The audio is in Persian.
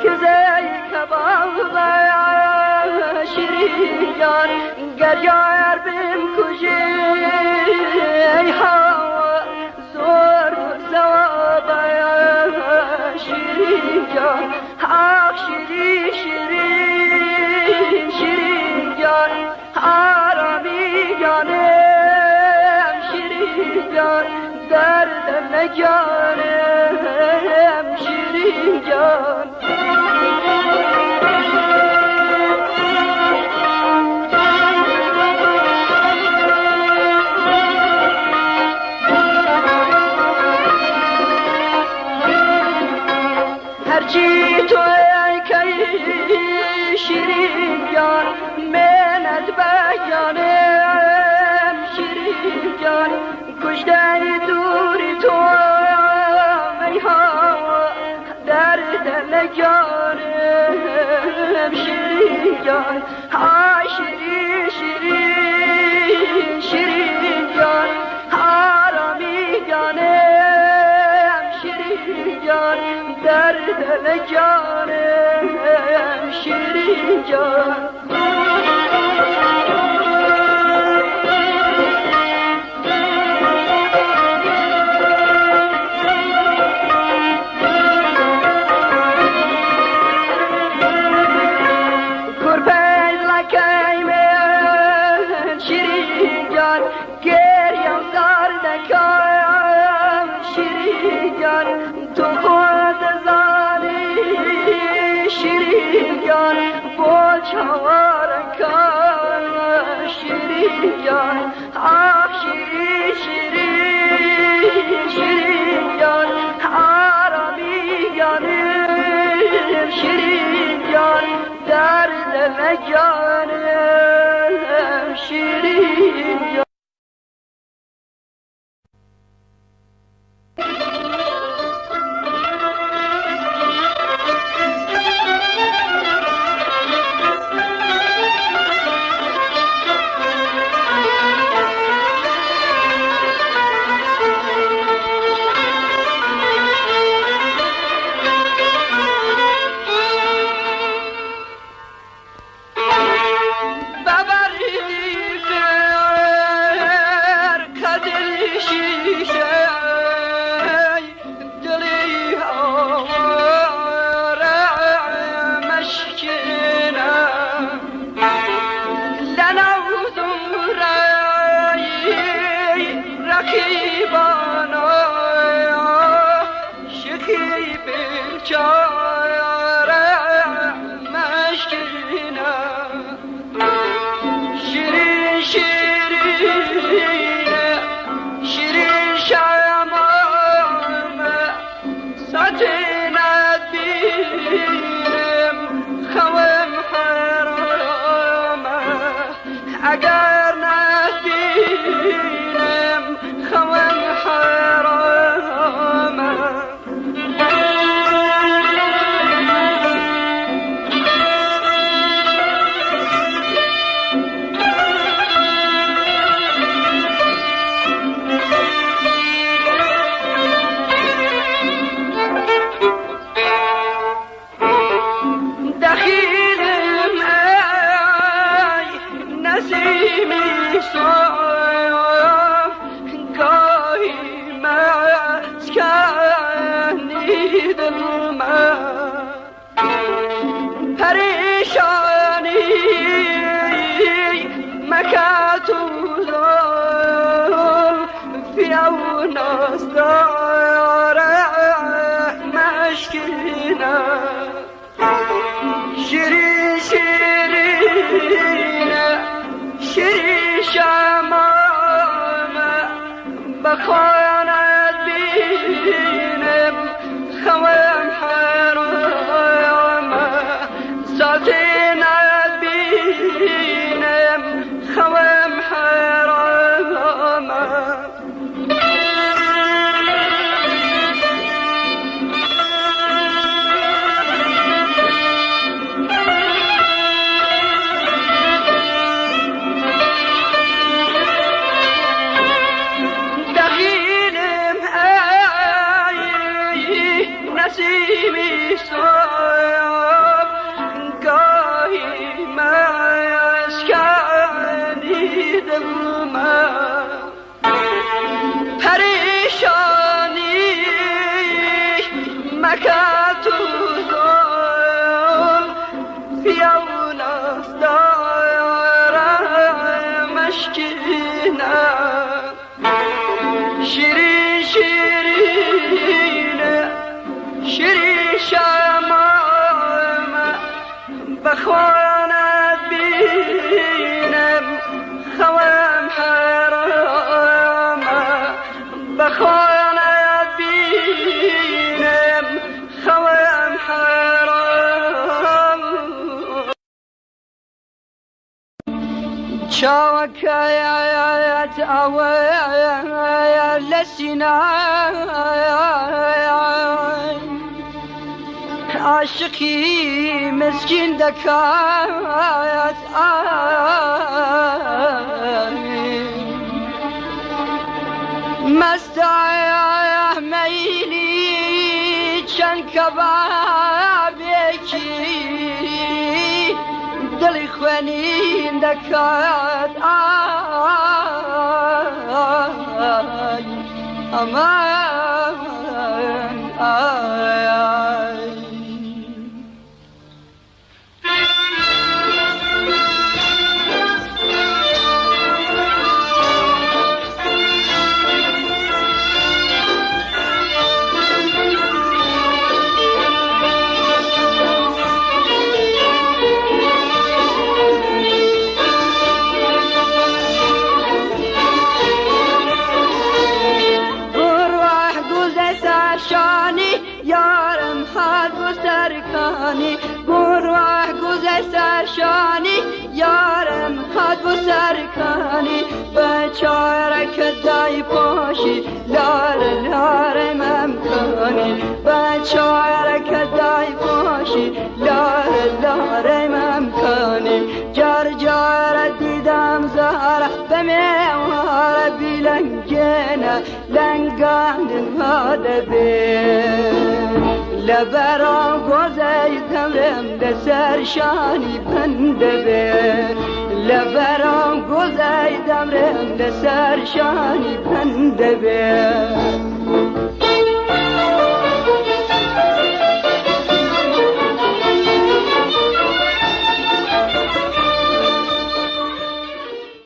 کزای کباب شیرین جان گریار بیم کجی هوا زور زواب شیرین جان آخ شیرین شیرین شیرین جان آرامی جانم شیرین جان درد نجانم شیرین جان هرچی تو ای کی شیرین جان منت بجانم شیرین جان کشته دوری تو ای هوا درد نجانم شیرین جان آی شیرین شیرین شیرین جان آرامی جانم شیرین جان درد نجانم شیرین جان تو خود زانی شیرین جان با چوارکان شیرین جان آخ شیرین شیرین شیرین جان آرامی جانم شیرین جان درد نجانم شیرین جان اگر ندینم خوام حرامه دخیلم ای نسیمی صاف گاهی مسکنی دل من پریشانی مکتو فی اون داره مشکینه شیرین شیرین شیرین شمامه بخواند بینم خوام حرامه سازی ندبینم خوام حرامه دخیل تو گل پیاون است دارم مشکینه شیرین شیرینه شیرین شمام بخواند بینم خوام حرام بخواند بینم خوام حرام شاكايات أويل لسناي عاشقي مسكين دكايات مستعيا ميلي چن كبابيكي دلي خوانين دكايات أمان يارم حد سركاني بروح جوزي سرشاني يارم حد سركاني بچارك داي باشي لار لار ممكاني بچارك داي باشي لار لار ممكاني جار جار دیدم زهره بمیوار بیلنگنه لنگان هاده لبرام گوزه تمرم ده سرشانی بنده لبرام گوزه تمرم ده سرشانی بنده